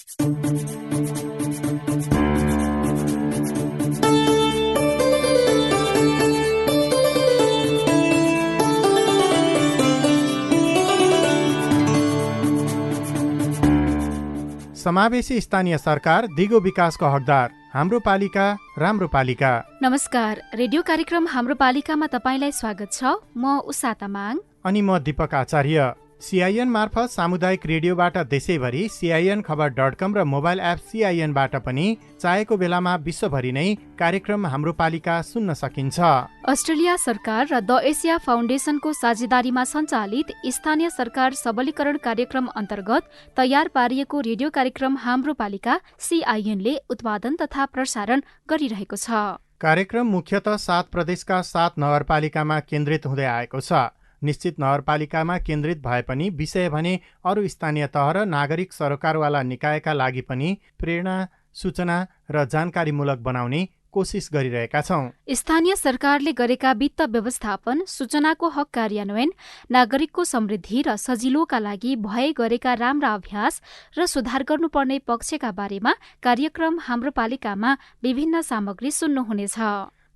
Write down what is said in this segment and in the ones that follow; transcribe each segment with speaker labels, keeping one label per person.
Speaker 1: समावेशी स्थानीय सरकार, दिगो विकासको हकदार, हाम्रो पालिका राम्रो पालिका।
Speaker 2: नमस्कार, रेडियो कार्यक्रम हाम्रो पालिकामा तपाईलाई स्वागत छ। म उषा तामाङ
Speaker 1: अनि म दीपक आचार्य। CIN मार्फत सामुदायिक रेडियोबाट देशैभरि CINखबर.com र मोबाइल एप CINबाट पनि चाहेको बेलामा विश्वभरि नै कार्यक्रम हाम्रो पालिका सुन्न सकिन्छ।
Speaker 2: अस्ट्रेलिया सरकार र द एसिया फाउन्डेसनको साझेदारीमा सञ्चालित स्थानीय सरकार सबलीकरण कार्यक्रम अन्तर्गत तयार पारिएको रेडियो कार्यक्रम हाम्रो पालिका CINले उत्पादन तथा प्रसारण गरिरहेको छ।
Speaker 1: कार्यक्रम मुख्यतः 7 प्रदेशका 7 नगरपालिकामा केन्द्रित हुँदै आएको छ। निश्चित नगरपालिकामा केन्द्रित भए पनि विषय भने अरू स्थानीय तह र नागरिक सरोकारवाला निकायका लागि पनि प्रेरणा, सूचना र जानकारीमूलक बनाउने कोसिस गरिरहेका छौं।
Speaker 2: स्थानीय सरकारले गरेका वित्त व्यवस्थापन, सूचनाको हक कार्यान्वयन, नागरिकको समृद्धि र सजिलोका लागि भए गरेका राम्रा अभ्यास र सुधार गर्नुपर्ने पक्षका बारेमा कार्यक्रम हाम्रो पालिकामा विभिन्न सामग्री सुन्नुहुनेछ।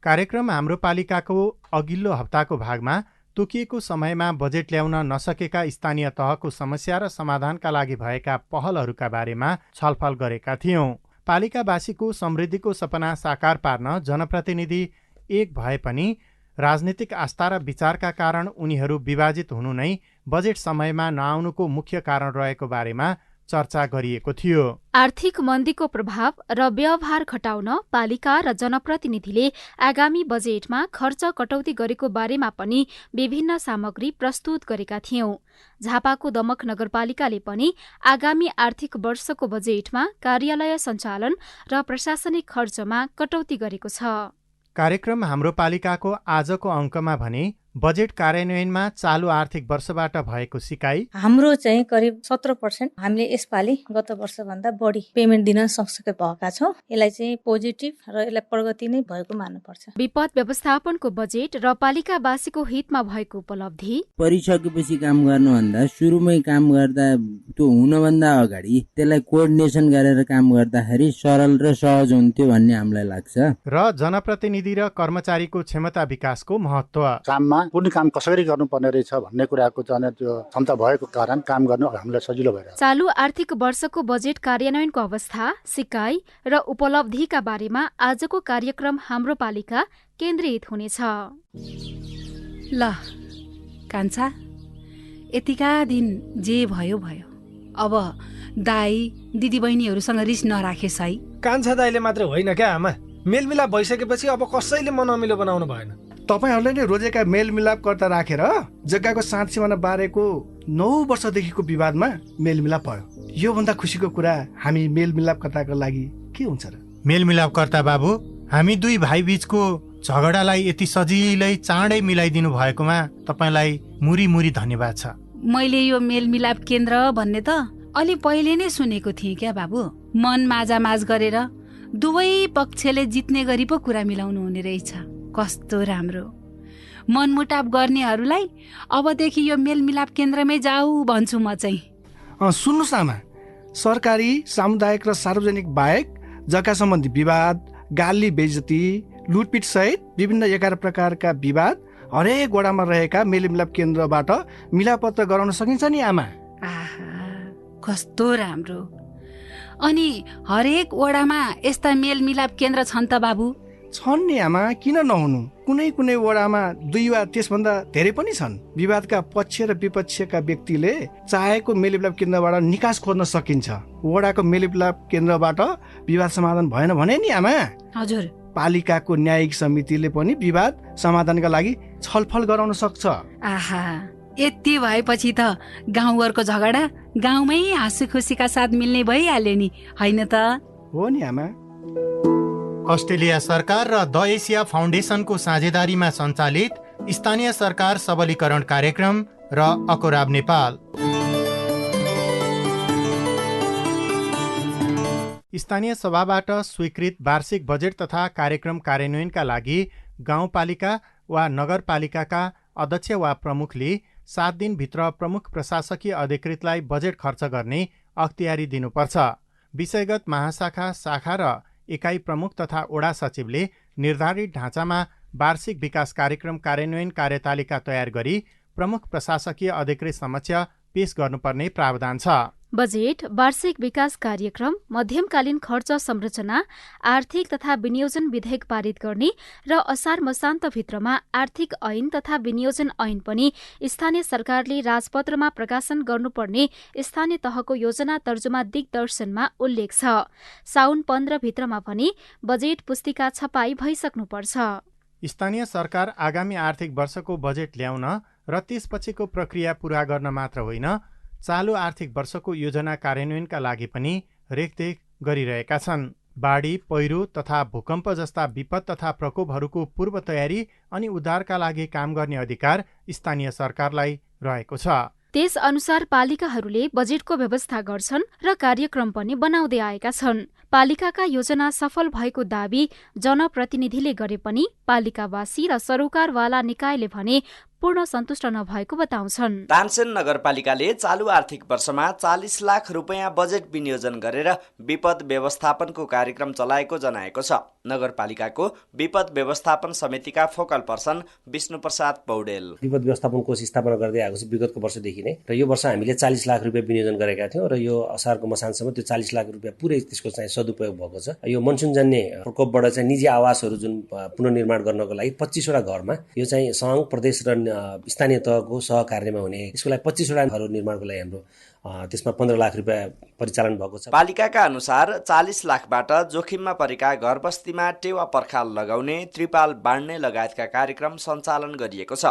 Speaker 1: कार्यक्रम हाम्रो पालिकाको अघिल्लो हप्ताको भागमा तोकिएको समयमा बजेट ल्याउन नसकेका स्थानीय तहको समस्या र समाधानका लागि भएका पहलहरूका बारेमा छलफल गरेका थियौं। पालिकावासीको समृद्धिको सपना साकार पार्न जनप्रतिनिधि एक भए पनि राजनीतिक आस्था र विचारका कारण उनीहरू विभाजित हुनु नै बजेट समयमा नआउनुको मुख्य कारण रहेको बारेमा चर्चा गरिएको थियो।
Speaker 2: आर्थिक मन्दीको प्रभाव र व्यवहार घटाउन पालिका र जनप्रतिनिधिले आगामी बजेटमा खर्च कटौती गरेको बारेमा पनि विभिन्न सामग्री प्रस्तुत गरेका थियौं। झापाको दमक नगरपालिकाले पनि आगामी आर्थिक वर्षको बजेटमा कार्यालय सञ्चालन र प्रशासनिक खर्चमा कटौती गरेको छ।
Speaker 1: कार्यक्रम हाम्रो पालिकाको आजको अङ्कमा भने बजेट कार्यान्वयनमा चालु आर्थिक वर्षबाट भएको सिकाइ
Speaker 3: हाम्रो चाहिँ करिब 17% हामीले यसपालि गत वर्षभन्दा बढी पेमेन्ट दिन सक्षम भएका छौँ। यसलाई चाहिँ पोजिटिभ र यसलाई प्रगति नै भएको मान्नुपर्छ।
Speaker 2: विपद व्यवस्थापनको बजेट र पालिकावासीको हितमा भएको उपलब्धि,
Speaker 4: परिसकेपछि काम गर्नुभन्दा सुरुमै काम गर्दा त्यो हुनभन्दा अगाडि त्यसलाई कोअर्डिनेसन गरेर काम गर्दाखेरि सरल र सहज हुन्थ्यो भन्ने हामीलाई लाग्छ।
Speaker 1: र जनप्रतिनिधि र कर्मचारीको क्षमता विकासको महत्त्व,
Speaker 5: काममा कुन काम कसरी गर्नुपर्ने रहेछ भन्ने कुराको चाहिँ त्यो क्षमता भएको कारण काम गर्नु हामीलाई सजिलो भइरहेछ।
Speaker 2: चालु आर्थिक वर्षको बजेट कार्यान्वयनको अवस्था, सिकाइ र उपलब्धिका बारेमा आजको कार्यक्रम हाम्रो पालिका केन्द्रित हुनेछ।
Speaker 6: ल कान्छा, यतिका दिन जे भयो भयो, अब दाई दिदीबहिनीहरूसँग रिस नराखेस् है।
Speaker 7: कान्छा दाइले मात्र होइन क्या आमा, मेलमिलाप भइसकेपछि अब कसैले मन अमिलो बनाउनु भएन।
Speaker 8: तपाईहरूले नै रोजेका मेलमिलापकर्ता राखेर जग्गाको साँध सिमाना बारेको 9 वर्षदेखिको विवादमा मेलमिलाप भयो। योभन्दा खुसीको कुरा हामी मेलमिलापकर्ताको लागि के हुन्छ र?
Speaker 1: मेलमिलापकर्ता बाबु, हामी दुई भाइ बीचको झगडालाई यति सजिलै चाँडै मिलाइदिनु भएकोमा तपाईँलाई मुरी मुरी धन्यवाद छ।
Speaker 6: मैले यो मेलमिलाप केन्द्र भन्ने त अलि पहिले नै सुनेको थिएँ क्या बाबु। मन माझामाझ गरेर दुवै पक्षले जित्ने गरी पो कुरा मिलाउनु हुने रहेछ। कस्तो राम्रो। मनमुटाव गर्नेहरूलाई अबदेखि यो मेलमिलाप केन्द्रमै जाऊ भन्छु म चाहिँ।
Speaker 8: सुन्नुहोस् आमा, सरकारी, सामुदायिक र सार्वजनिक बाहेक जग्गा सम्बन्धी विवाद, गाली बेइज्जती, लुटपिट सहित विभिन्न 11 प्रकारका विवाद हरेक वडामा रहेका मेलमिलाप केन्द्रबाट मिलापत्र गराउन सकिन्छ नि आमा।
Speaker 6: आहा, कस्तो राम्रो। अनि हरेक वडामा यस्ता मेलमिलाप केन्द्र छन् त बाबु?
Speaker 8: छन् नि आमा, किन नहुनु। कुनै कुनै वडामा 2 वा त्यसभन्दा धेरै पनि छन्। विवादका पक्ष र विपक्षका व्यक्तिले चाहेको मेलमिलाप केन्द्रबाट निकास खोज्न सकिन्छ। वडाको मेलमिलाप केन्द्रबाट विवाद समाधान भएन भने नि आमा,
Speaker 6: हजुर,
Speaker 8: पालिकाको न्यायिक समितिले पनि विवाद समाधानका लागि छलफल गराउन सक्छ।
Speaker 6: आहा, यति भएपछि त गाउँघरको झगडा गाउँमै हाँसु खुसीका साथ मिल्ने भइहाल्यो नि, होइन त?
Speaker 8: हो नि आमा।
Speaker 1: अस्ट्रेलिया सरकार र द एसिया फाउन्डेसनको साझेदारीमा सञ्चालित स्थानीय सरकार सबलीकरण कार्यक्रम र अकोराब नेपाल। स्थानीय सभाबाट स्वीकृत वार्षिक बजेट तथा कार्यक्रम कार्यान्वयनका लागि गाउँपालिका वा नगरपालिकाका अध्यक्ष वा प्रमुखले 7 दिनभित्र प्रमुख प्रशासकीय अधिकृतलाई बजेट खर्च गर्ने अख्तियारी दिनुपर्छ। विषयगत महाशाखा, शाखा र एकाइ प्रमुख तथा वडा सचिवले निर्धारित ढाँचामा वार्षिक विकास कार्यक्रम कार्यान्वयन कार्यतालिका तयार गरी प्रमुख प्रशासकीय अधिकृत समक्ष पेश गर्नुपर्ने प्रावधान छ।
Speaker 2: बजेट, वार्षिक विकास कार्यक्रम, मध्यमकालीन खर्च संरचना, आर्थिक तथा विनियोजन विधेयक पारित गर्ने र असार मसान्तभित्रमा आर्थिक ऐन तथा विनियोजन ऐन पनि स्थानीय सरकारले राजपत्रमा प्रकाशन गर्नुपर्ने स्थानीय तहको योजना तर्जुमा दिग्दर्शनमा उल्लेख छ। साउन 15 भित्रमा पनि बजेट पुस्तिका छपाई भइसक्नुपर्छ।
Speaker 1: स्थानीय सरकार आगामी आर्थिक वर्षको बजेट ल्याउन र त्यसपछिको प्रक्रिया पूरा गर्न मात्र होइन, चालु आर्थिक वर्षको योजना कार्यान्वयनका लागि पनि रेखदेख गरिरहेका छन्। बाढी, पहिरो तथा भूकम्प जस्ता विपद तथा प्रकोपहरूको पूर्व तयारी अनि उद्धारका लागि काम गर्ने अधिकार स्थानीय सरकारलाई रहेको छ।
Speaker 2: त्यस अनुसार पालिकाहरूले बजेटको व्यवस्था गर्छन् र कार्यक्रम पनि बनाउँदै आएका छन्। पालिकाका योजना सफल भएको दावी जनप्रतिनिधिले गरे पनि पालिकावासी र सरोकारवाला निकायले भने पूर्ण सन्तुष्ट नभएको बताउँछन्।
Speaker 9: तानसेन नगरपालिकाले चालु आर्थिक वर्षमा 40 लाख रुपैयाँ बजेट विनियोजन गरेर विपद व्यवस्थापनको कार्यक्रम चलाएको जनाएको छ। नगरपालिकाको विपद व्यवस्थापन समितिका फोकल पर्सन विष्णु प्रसाद पौडेल।
Speaker 10: विपद व्यवस्थापन कोष स्थापना गर्दै आएको छ विगतको वर्षदेखि नै, र यो वर्ष हामीले 40 लाख रुपियाँ विनियोजन गरेका थियौँ र यो असारको मसानसम्म त्यो 40 लाख रुपियाँ पुरै त्यसको चाहिँ सदुपयोग भएको छ। यो मनसुनजन्य प्रकोपबाट चाहिँ निजी आवासहरू जुन पुनर्निर्माण गर्नको लागि 25 वटा घरमा यो चाहिँ सङ्घ, प्रदेश र स्थानीय तहको सहकार्यमा हुने, यसको लागि 25 वटा घरहरू निर्माणको लागि हाम्रो त्यसमा 15 लाख रुपियाँ परिचालन भएको छ।
Speaker 9: पालिकाका अनुसार 40 लाखबाट जोखिममा परेका घर बस्तीमा टेवा पर्खाल लगाउने, त्रिपाल बाँड्ने लगायतका कार्यक्रम सञ्चालन गरिएको छ।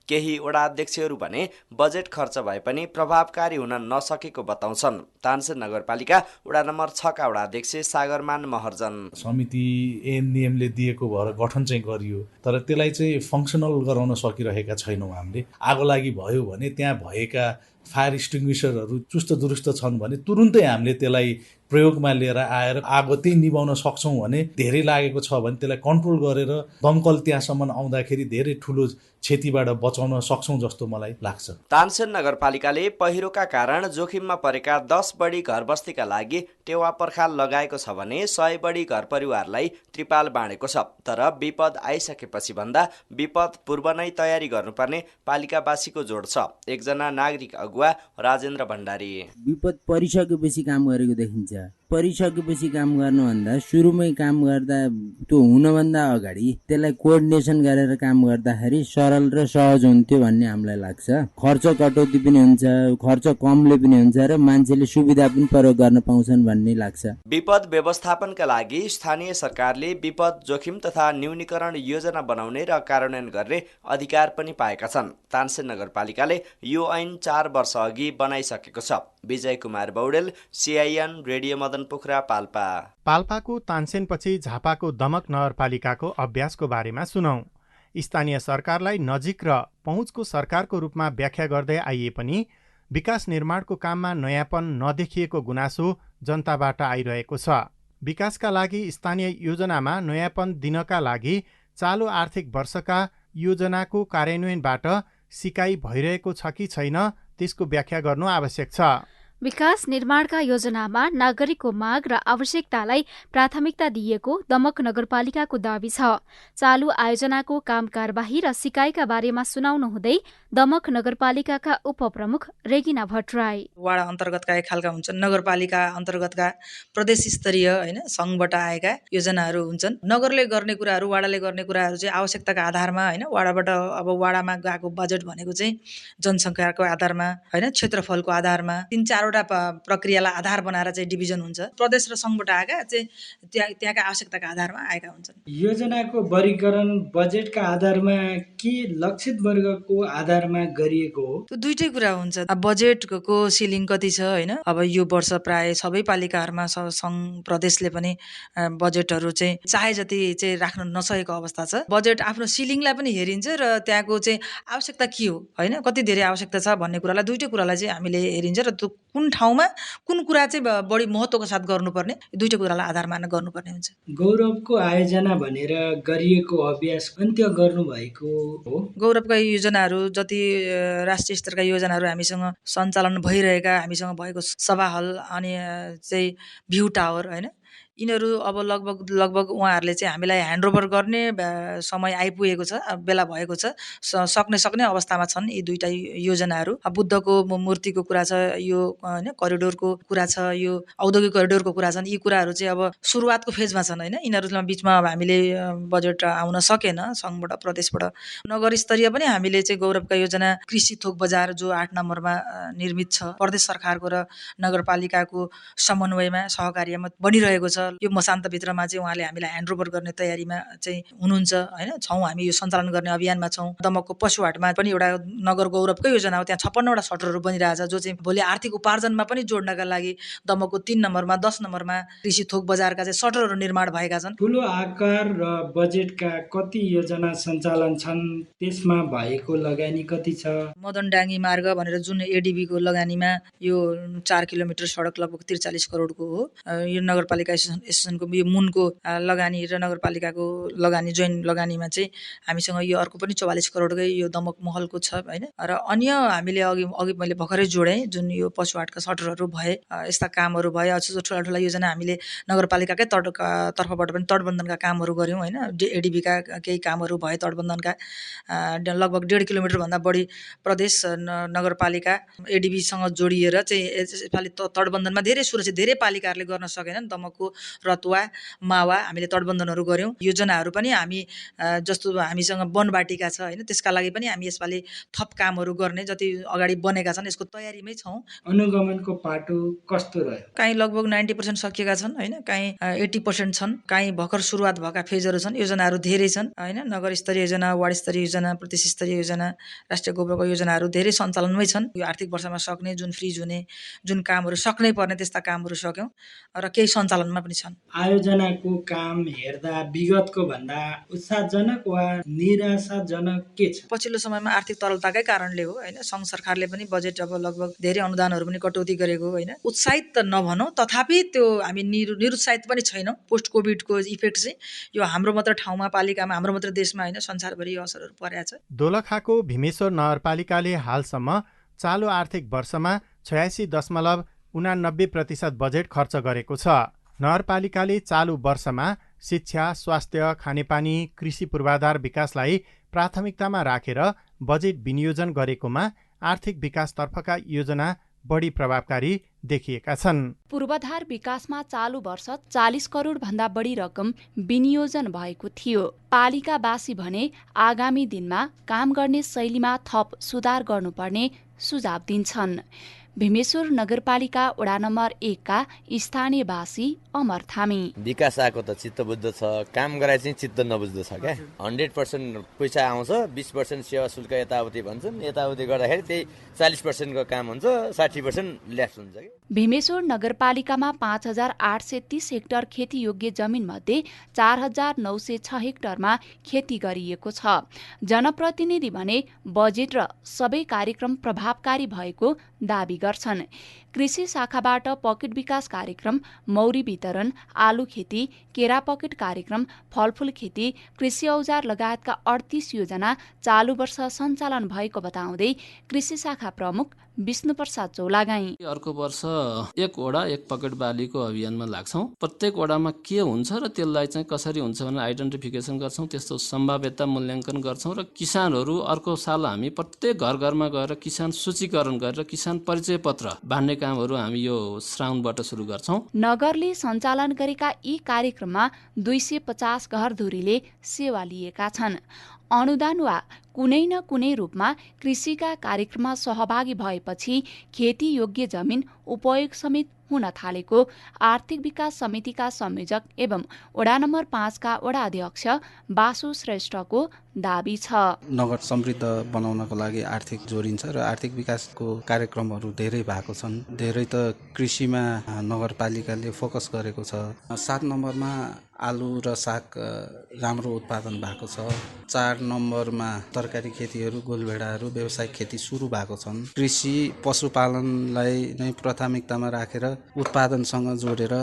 Speaker 9: केही वडा अध्यक्षहरू भने बजेट खर्च भए पनि प्रभावकारी हुन नसकेको बताउँछन्। तानसेन नगरपालिका वडा नम्बर 6 का वडा अध्यक्ष सागरमान महर्जन।
Speaker 11: समिति ऐन नियमले दिएको भएर गठन चाहिँ गरियो, तर त्यसलाई चाहिँ फङ्सनल गराउन सकिरहेका छैनौँ हामीले। आगो लागि भयो भने त्यहाँ भएका फायर एक्सटिङ्ग्विसरहरू चुस्त दुरुस्त छन् भने तुरुन्तै हामीले त्यसलाई प्रयोगमा लिएर आएर आगो त्यही निभाउन सक्छौँ भने, धेरै लागेको छ भने त्यसलाई कन्ट्रोल गरेर दमकल त्यहाँसम्म आउँदाखेरि धेरै ठुलो क्षतिबाट बचाउन सक्छौँ जस्तो मलाई लाग्छ।
Speaker 9: तानसेन नगरपालिकाले पहिरोका कारण जोखिममा परेका 10 बढी घर बस्तीका लागि टेवा पर्खाल लगाएको छ भने 100 बढी घर परिवारलाई त्रिपाल बाँडेको छ। तर विपद आइसकेपछि भन्दा विपद पूर्व नै तयारी गर्नुपर्ने पालिकावासीको जोड छ। एकजना नागरिक अगुवा राजेन्द्र भण्डारी।
Speaker 4: विपद परिसकेपछि काम गरेको देखिन्छ। परिसकेपछि काम गर्नुभन्दा सुरुमै काम गर्दा त्यो हुनभन्दा अगाडि त्यसलाई कोअर्डिनेसन गरेर काम गर्दाखेरि सरल र सहज हुन्थ्यो भन्ने हामीलाई लाग्छ। खर्च कटौती पनि हुन्छ, खर्च कमले पनि हुन्छ र मान्छेले सुविधा पनि प्रयोग गर्न पाउँछन् भन्ने लाग्छ।
Speaker 9: विपद व्यवस्थापनका लागि स्थानीय सरकारले विपद जोखिम तथा न्यूनीकरण योजना बनाउने र कार्यान्वयन गर्ने अधिकार पनि पाएका छन्। तानसेन नगरपालिकाले यो ऐन 4 वर्ष अघि बनाइसकेको छ। Vijay Kumar Baudel, CIN radio Madanpokhara, Palpa.
Speaker 1: पाल्पाको तानसेनपछि झापाको दमक नगरपालिकाको अभ्यासको बारेमा सुनौं। स्थानीय सरकारलाई नजिक र पहुँचको सरकारको रूपमा व्याख्या गर्दै आइए पनि विकास निर्माणको काममा नयाँपन नदेखिएको गुनासो जनताबाट आइरहेको छ। विकासका लागि स्थानीय योजनामा नयाँपन दिनका लागि चालु आर्थिक वर्षका योजनाको कार्यान्वयनबाट सिकाइ भइरहेको छ कि छैन, त्यसको व्याख्या गर्नु आवश्यक छ।
Speaker 2: विकास निर्माणका योजनामा नागरिकको माग र आवश्यकतालाई प्राथमिकता दिइएको दमक नगरपालिकाको दावी छ। चालु आयोजनाको काम कारबाही र सिकाइका बारेमा सुनाउनु हुँदै दमक नगरपालिकाका उपप्रमुख रेगिना भट्टराई।
Speaker 12: वाडा अन्तर्गतका एक खालका हुन्छन्, नगरपालिका अन्तर्गतका प्रदेश स्तरीय हैन सङ्घबाट आएका योजनाहरू हुन्छन्। नगरले गर्ने कुराहरू, वाडाले गर्ने कुराहरू चाहिँ आवश्यकताका आधारमा हैन, वाडाबाट अब वाडामा गएको बजेट भनेको चाहिँ जनसङ्ख्याको आधारमा हैन, क्षेत्रफलको आधारमा 3-4 प्रक्रियालाई आधार बनाएर चाहिँ डिभिजन हुन्छ। प्रदेश र सङ्घबाट आएका चाहिँ त्यहाँका आवश्यकताका आधारमा आएका हुन्छन्।
Speaker 13: योजनाको वर्गीकरण बजेटका आधारमा कि लक्षित वर्गको आधारमा गरिएको हो?
Speaker 12: त्यो दुईटै कुरा हुन्छ। अब बजेटको सिलिङ कति छ हैन, अब यो वर्ष प्राय सबै पालिकाहरूमा सङ्घ प्रदेशले पनि बजेटहरू चाहिँ चाहे जति चाहिँ राख्न नसकेको अवस्था छ। बजेट आफ्नो सिलिङलाई पनि हेरिन्छ र त्यहाँको चाहिँ आवश्यकता के हो हैन, कति धेरै आवश्यकता छ भन्ने कुरालाई, दुईटै कुरालाई चाहिँ हामीले हेरिन्छ र त्यो कुन ठाउँमा कुन कुरा चाहिँ बढी महत्त्वको साथ गर्नुपर्ने, दुईटै कुरालाई आधार मानेर गर्नुपर्ने हुन्छ।
Speaker 13: गौरवको आयोजना भनेर गरिएको अभ्यास अन्त्य गर्नुभएको हो।
Speaker 12: गौरवका योजनाहरू जति राष्ट्रिय स्तरका योजनाहरू हामीसँग सञ्चालन भइरहेका, हामीसँग भएको सभा हल अनि चाहिँ भ्यू टावर होइन, यिनीहरू अब लगभग उहाँहरूले चाहिँ हामीलाई ह्यान्डओभर गर्ने समय आइपुगेको छ, बेला भएको छ, सक्ने अवस्थामा छन् यी दुईटा योजनाहरू। बुद्धको मूर्तिको कुरा छ, यो होइन करिडोरको कुरा छ, यो औद्योगिक करिडोरको कुरा छन्। यी कुराहरू चाहिँ अब सुरुवातको फेजमा छन् होइन। यिनीहरूमा बिचमा अब हामीले बजेट आउन सकेन सङ्घबाट, प्रदेशबाट। नगर स्तरीय पनि हामीले चाहिँ गौरवका योजना कृषि थोक बजार जो 8 नम्बरमा निर्मित छ, प्रदेश सरकारको र नगरपालिकाको समन्वयमा सहकार्यमा बनिरहेको छ। यो मसान्तभित्रमा चाहिँ उहाँले हामीलाई ह्यान्डओभर गर्ने तयारीमा चाहिँ हुनुहुन्छ होइन। छौँ हामी यो सञ्चालन गर्ने अभियानमा छौँ। दमकको पशुहाटमा पनि एउटा नगर गौरवकै योजना हो, त्यहाँ 56वटा सटरहरू बनिरहेछ, जो चाहिँ भोलि आर्थिक उपार्जनमा पनि जोड्नका लागि दमकको 3 नम्बरमा 10 नम्बरमा कृषि थोक बजारका चाहिँ सटरहरू निर्माण भएका छन्।
Speaker 13: ठुलो आकार र बजेटका कति योजना सञ्चालन छन्, त्यसमा भएको लगानी कति छ?
Speaker 12: मदनडाङ्गी मार्ग भनेर जुन एडिबीको लगानीमा यो 4 किलोमिटर सडक लगभग 43 करोडको हो। यो नगरपालिका एसोसिएसनको यो मुनको लगानी र नगरपालिकाको लगानी जोइन्ट लगानीमा चाहिँ हामीसँग यो अर्को पनि 44 करोडकै यो दमक महलको छ होइन। र अन्य हामीले अघि मैले भर्खरै जोडेँ जुन यो पशुहाटका सटरहरू भए, यस्ता कामहरू भए, अझ ठुला योजना हामीले नगरपालिकाकै तर्फबाट पनि तटबन्धनका कामहरू गऱ्यौँ होइन। एडिबीका केही कामहरू भए तटबन्धनका, लगभग 1.5 किलोमिटरभन्दा बढी प्रदेश नगरपालिका एडिबीसँग जोडिएर चाहिँ यसपालि तटबन्धनमा धेरै सुरक्षित धेरै पालिकाहरूले गर्न सकेनन्। दमकको रतुवा मावा हामीले तटबन्धनहरू गऱ्यौँ। योजनाहरू पनि हामी जस्तो हामीसँग वनबाटिका छ होइन, त्यसका लागि पनि हामी यसपालि थप कामहरू गर्ने जति अगाडि बनेका छन् यसको तयारीमै छौँ।
Speaker 13: अनुगमनको पाटो कस्तो रह्यो?
Speaker 12: काहीँ लगभग 90% सकिएका छन् होइन, काहीँ 80% छन्, काहीँ भर्खर सुरुवात भएका फेजहरू छन्। योजनाहरू धेरै छन् होइन, नगर स्तरीय योजना, वार्ड स्तरीय योजना, प्रदेश स्तरीय योजना, राष्ट्रिय गौरवका योजनाहरू धेरै सञ्चालनमै छन्। यो आर्थिक वर्षमा सक्ने जुन फ्रिज हुने जुन कामहरू सक्नै पर्ने त्यस्ता कामहरू सक्यौँ र केही सञ्चालनमा पनि छन्।
Speaker 13: आयोजनाको काम हेर्दा विगतको भन्दा उत्साहजनक वा निराशाजनक के छ?
Speaker 12: पछिल्लो समयमा आर्थिक तरलताकै कारणले हो होइन। सङ्घ सरकारले पनि बजेट अब लगभग धेरै अनुदानहरू पनि कटौती गरेको होइन। उत्साहित त नभनौँ, तथापि त्यो हामी निरुत्साहित पनि छैनौँ। पोस्ट कोभिडको इफेक्ट चाहिँ यो हाम्रो मात्र ठाउँमा पालिकामा, हाम्रो मात्र देशमा होइन, संसारभरि यो असरहरू परेको छ।
Speaker 1: दोलखाको भीमेश्वर नगरपालिकाले हालसम्म चालु आर्थिक वर्षमा 86.89% बजेट खर्च गरेको छ। नगरपालिकाले चालु वर्षमा शिक्षा, स्वास्थ्य, खानेपानी, कृषि पूर्वाधार विकासलाई प्राथमिकतामा राखेर बजेट विनियोजन गरेकोमा आर्थिक विकासतर्फका योजना बढी प्रभावकारी देखिएका छन्।
Speaker 2: पूर्वाधार विकासमा चालु वर्ष 40 करोड भन्दा बढी रकम विनियोजन भएको थियो। पालिकावासी भने आगामी दिनमा काम गर्ने शैलीमा थप सुधार गर्नुपर्ने सुझाव दिन्छन्। भीमेश्वर नगरपालिका वडा नम्बर 1 का स्थानीयवासी अमर थामी।
Speaker 14: विकास आएको त चित्त बुझ्दो छ, काम गराए चाहिँ चित्त नबुझ्दो छ क्या। 100% पैसा आउँछ, 20% सेवा शुल्क यताउति भन्छन्, यताउति गर्दाखेरि त्यही 40% को काम हुन्छ, 60% ल्याप्स हुन्छ कि।
Speaker 2: भीमेश्वर नगरपालिकामा 5830 हेक्टर खेतीयोग्य जमिन मध्ये 4906 हेक्टरमा खेती गरिएको छ। जनप्रतिनिधि भने बजेट र सबै कार्यक्रम प्रभावकारी भएको दावी गर्छन्। कृषि शाखाबाट पकेट विकास कार्यक्रम, मौरी वितरण, आलु खेती, केरा पकेट कार्यक्रम, फलफूल खेती, कृषि औजार लगायतका 38 योजना चालु वर्ष सञ्चालन भएको बताउँदै कृषि शाखा प्रमुख विष्णु प्रसाद चौलागाई।
Speaker 15: अर्को वर्ष 1 वडा 1 पकेट बालीको अभियानमा लाग्छौँ। प्रत्येक वडामा के हुन्छ र त्यसलाई चाहिँ कसरी हुन्छ भनेर आइडेन्टिफिकेसन गर्छौँ, त्यस्तो सम्भाव्यता मूल्याङ्कन गर्छौँ र किसानहरू अर्को साल हामी प्रत्येक घर घरमा गएर किसान सूचीकरण गरेर किसान परिचय पत्र बाँड्ने कामहरू हामी यो श्रावणबाट सुरु गर्छौँ।
Speaker 2: नगरले सञ्चालन गरेका यी कार्यक्रममा 250 घरधुरीले सेवा लिएका छन्। अनुदान वा कुनै न कुनै रूपमा कृषिका कार्यक्रममा सहभागी भएपछि खेती योग्य जमिन उपयोग समेत हुन थालेको आर्थिक विकास समितिका संयोजक एवं वडा नम्बर 5 का वडा अध्यक्ष बासु श्रेष्ठको दाबी छ।
Speaker 16: नगर समृद्ध बनाउनको लागि आर्थिक जोडिन्छ र आर्थिक विकासको कार्यक्रमहरू धेरै भएको छन्। धेरै त कृषिमा नगरपालिकाले फोकस गरेको छ। 7 नम्बरमा आलु र साग राम्रो उत्पादन भएको छ। 4 नम्बरमा तरकारी खेतीहरू, गोलभेडाहरू, व्यावसायिक खेती सुरु भएको छन्। कृषि पशुपालनलाई नै प्राथमिकतामा राखेर उत्पादनसँग जोडेर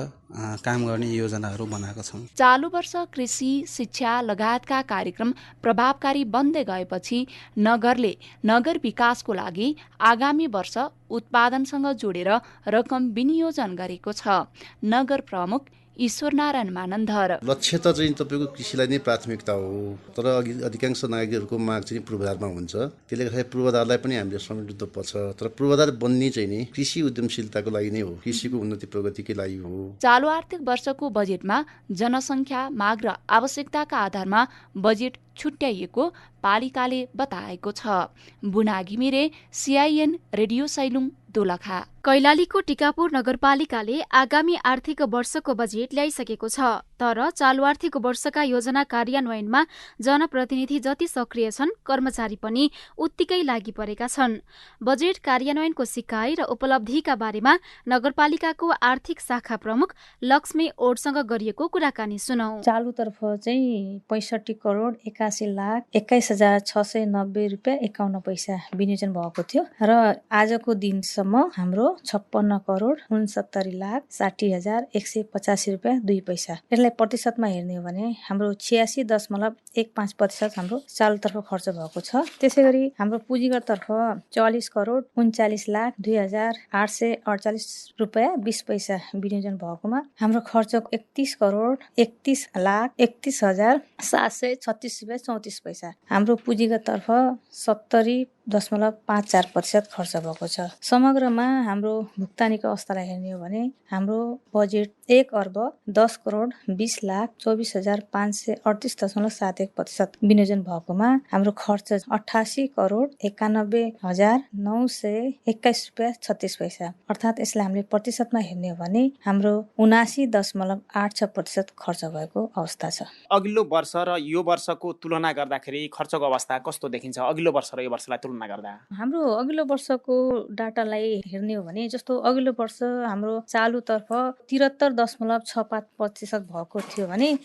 Speaker 16: काम गर्ने योजनाहरू बनाएका छौँ।
Speaker 17: चालु वर्ष कृषि, शिक्षा लगायतका कार्यक्रम प्रभावकारी बन्दै गएपछि नगरले नगर विकासको लागि आगामी वर्ष उत्पादनसँग जोडेर रकम विनियोजन गरेको छ। नगर प्रमुख ईश्वरनारायण मानन्धर।
Speaker 18: लक्ष्य त चाहिँ तपाईँको कृषिलाई नै प्राथमिकता हो, तर अधिकांश नागरिकहरूको माग चाहिँ पूर्वाधारमा हुन्छ। त्यसले गर्दा पूर्वाधारलाई पनि हामीले समृद्ध पर्छ, तर पूर्वाधार बन्ने चाहिँ नि कृषि उद्यमशीलताको लागि नै हो, कृषिको उन्नति प्रगतिकै लागि हो।
Speaker 17: चालु आर्थिक वर्षको बजेटमा जनसङ्ख्या, माग र आवश्यकताका आधारमा बजेट छुट्याइएको पालिकाले बताएको छ। बुना घिमिरे, CIN रेडियो सैलुङ, दोलखा।
Speaker 2: कैलालीको टिकापुर नगरपालिकाले आगामी आर्थिक वर्षको बजेट ल्याइसकेको छ, तर चालु आर्थिक वर्षका योजना कार्यान्वयनमा जनप्रतिनिधि जति सक्रिय छन्, कर्मचारी पनि उत्तिकै लागि परेका छन्। बजेट कार्यान्वयनको सिकाइ र उपलब्धिका बारेमा नगरपालिकाको आर्थिक शाखा प्रमुख लक्ष्मी ओडसँग गरिएको कुराकानी सुनौ।
Speaker 3: चालुतर्फ चाहिँ 65 करोड 81 लाख 21,690 रुपियाँ 51 पैसा विनियोजन भएको थियो र आजको दिनसम्म हाम्रो 56 करोड 69 लाख 60,185 रुपियाँ 2 पैसा। यसलाई प्रतिशतमा हेर्ने हो भने हाम्रो 86.15% हाम्रो चालुतर्फ खर्च भएको छ। त्यसै गरी हाम्रो पुँजीगत तर्फ 44 करोड 39 लाख 2,848 रुपियाँ 20 पैसा विनियोजन भएकोमा हाम्रो खर्च 31 करोड 31 लाख 31,736 रुपियाँ 34 पैसा। हाम्रो पुँजीगत तर्फ 70.54% खर्च भएको छ। समग्रमा हाम्रो भुक्तानीको अवस्थालाई हेर्ने हो भने हाम्रो बजेट 1 अर्ब 10 करोड 20 लाख 24,538.71% विनियोजन भएकोमा हाम्रो खर्च 88 करोड 91,921 रुपियाँ 36 पैसा। अर्थात् यसलाई हामीले प्रतिशतमा हेर्ने हो भने हाम्रो 79.86% खर्च भएको अवस्था छ।
Speaker 19: अघिल्लो वर्ष र यो वर्षको तुलना गर्दाखेरि खर्चको अवस्था कस्तो देखिन्छ? अघिल्लो वर्ष र यो वर्षलाई तुलना गर्दा
Speaker 3: हाम्रो अघिल्लो वर्षको डाटालाई हेर्ने हो भने जस्तो अघिल्लो वर्ष हाम्रो चालुतर्फ 73.65% भएको थियो भने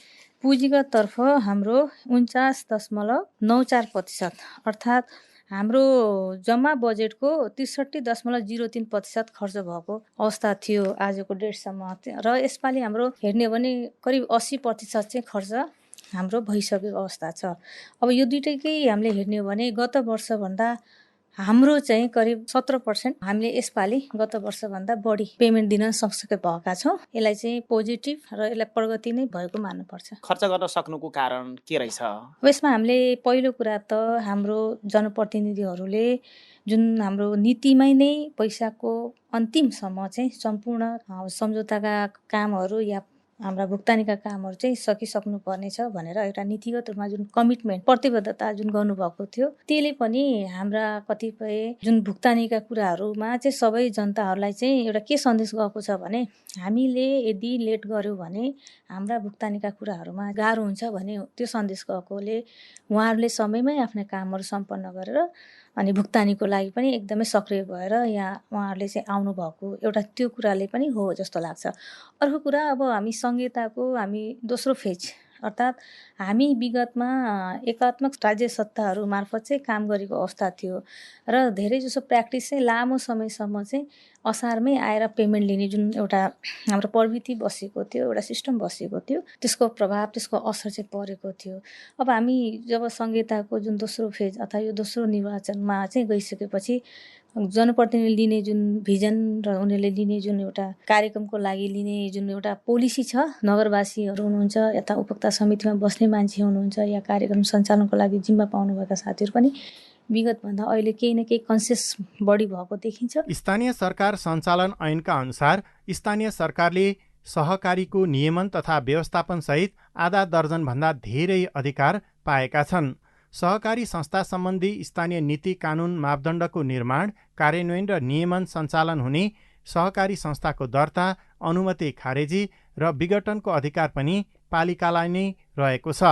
Speaker 3: पुँजीगत तर्फ हाम्रो 49.94%, अर्थात् हाम्रो जम्मा बजेटको 63.03% खर्च भएको अवस्था थियो आजको डेटसम्म। र यसपालि हाम्रो हेर्ने हो भने करिब 80% चाहिँ खर्च हाम्रो भइसकेको अवस्था छ। अब यो दुइटैकै हामीले हेर्ने हो भने गत वर्षभन्दा हाम्रो चाहिँ करिब 17% हामीले यसपालि गत वर्षभन्दा बढी पेमेन्ट दिन सक्षम भएका छौँ। यसलाई चाहिँ पोजिटिभ र यसलाई प्रगति नै भएको मान्नुपर्छ।
Speaker 19: खर्च गर्न सक्नुको कारण के रहेछ?
Speaker 3: यसमा हामीले पहिलो कुरा त हाम्रो जनप्रतिनिधिहरूले जुन हाम्रो नीतिमै नै पैसाको अन्तिमसम्म चाहिँ सम्पूर्ण सम्झौताका कामहरू या हाम्रा भुक्तानीका कामहरू चाहिँ सकिसक्नु पर्नेछ भनेर एउटा नीतिगत रूपमा जुन कमिटमेन्ट प्रतिबद्धता जुन गर्नुभएको थियो, त्यसले पनि हाम्रा कतिपय जुन भुक्तानीका कुराहरूमा चाहिँ सबै जनताहरूलाई चाहिँ एउटा के सन्देश गएको छ भने हामीले यदि लेट गर्यौँ भने हाम्रा भुक्तानीका कुराहरूमा गाह्रो हुन्छ भने त्यो सन्देश गएकोले उहाँहरूले समयमै आफ्ना कामहरू सम्पन्न गरेर अनि भुक्तानीको लागि पनि एकदमै सक्रिय भएर यहाँ उहाँहरूले चाहिँ आउनुभएको एउटा त्यो कुराले पनि हो जस्तो लाग्छ। अर्को कुरा अब हामी संहिताको हामी दोस्रो फेज अर्थात् हामी विगतमा एकात्मक राज्य सत्ताहरू मार्फत चाहिँ काम गरेको अवस्था थियो र धेरै जसो प्र्याक्टिस चाहिँ लामो समयसम्म चाहिँ असारमै आएर पेमेन्ट लिने जुन एउटा हाम्रो प्रवृत्ति बसेको थियो, एउटा सिस्टम बसेको थियो, त्यसको प्रभाव त्यसको असर चाहिँ परेको थियो। अब हामी जब संहिताको जुन दोस्रो फेज अथवा यो दोस्रो निर्वाचनमा चाहिँ गइसकेपछि जनप्रतिनिधि लिने जुन भिजन र उनीहरूले लिने जुन एउटा कार्यक्रमको लागि लिने जुन एउटा पोलिसी छ, नगरवासीहरू हुनुहुन्छ यता उपभोक्ता समितिमा बस्ने मान्छे हुनुहुन्छ या कार्यक्रम सञ्चालनको लागि जिम्मा पाउनुभएका साथीहरू पनि विगतभन्दा अहिले केही न केही कन्सियस बढी भएको देखिन्छ।
Speaker 1: स्थानीय सरकार सञ्चालन ऐनका अनुसार स्थानीय सरकारले सहकारीको नियमन तथा व्यवस्थापन सहित आधा दर्जनभन्दा धेरै अधिकार पाएका छन्। सहकारी संस्था सम्बन्धी स्थानीय नीति कानुन मापदण्डको निर्माण, कार्यान्वयन र नियमन सञ्चालन हुने सहकारी संस्थाको दर्ता, अनुमति खारेजी र विघटनको अधिकार पनि पालिकालाई नै रहेको छ।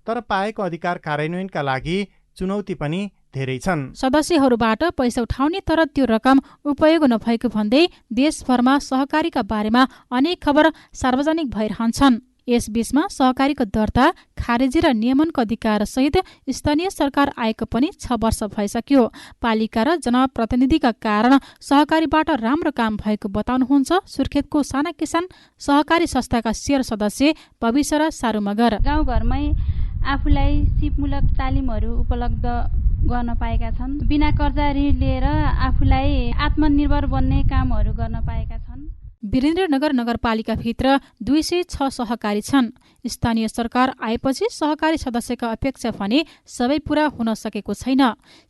Speaker 1: तर पाएको अधिकार कार्यान्वयनका लागि चुनौती पनि धेरै छन्।
Speaker 20: सदस्यहरूबाट पैसा उठाउने तर त्यो रकम उपयोग नभएको भन्दै देशभरमा सहकारीका बारेमा अनेक खबर सार्वजनिक भइरहन्छन्। यसबीचमा सहकारीको दर्ता, खारेजी र नियमनको अधिकार सहित स्थानीय सरकार आएको पनि 6 वर्ष भइसक्यो। पालिका र जनप्रतिनिधिका कारण सहकारीबाट राम्रो काम भएको बताउनुहुन्छ सुर्खेतको साना किसान सहकारी संस्थाका शेयर सदस्य भविष्य सारू मगर।
Speaker 21: गाउँघरमै आफूलाई सिपमूलक तालिमहरू उपलब्ध गर्न पाएका छन्। बिना कर्जा ऋण लिएर आफूलाई आत्मनिर्भर बन्ने कामहरू गर्न पाएका छन्।
Speaker 20: वीरेन्द्रनगर नगरपालिकाभित्र 206 सहकारी छन्। स्थानीय सरकार आएपछि सहकारी सदस्यका अपेक्षा भने सबै पूरा हुन सकेको छैन।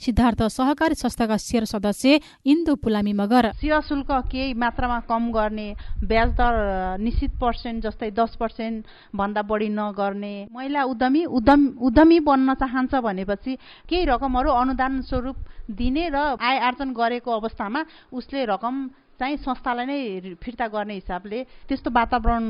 Speaker 20: सिद्धार्थ सहकारी संस्थाका शेयर सदस्य इन्दु पुलामी मगर।
Speaker 22: सेवा शुल्क केही मात्रामा कम गर्ने, ब्याज दर निश्चित पर्सेन्ट जस्तै 10% भन्दा बढी नगर्ने, महिला उद्यमी बन्न चाहन्छ भनेपछि केही रकमहरू अनुदान स्वरूप दिने र आय आर्जन गरेको अवस्थामा उसले रकम चाहिँ संस्थालाई नै फिर्ता गर्ने हिसाबले त्यस्तो वातावरण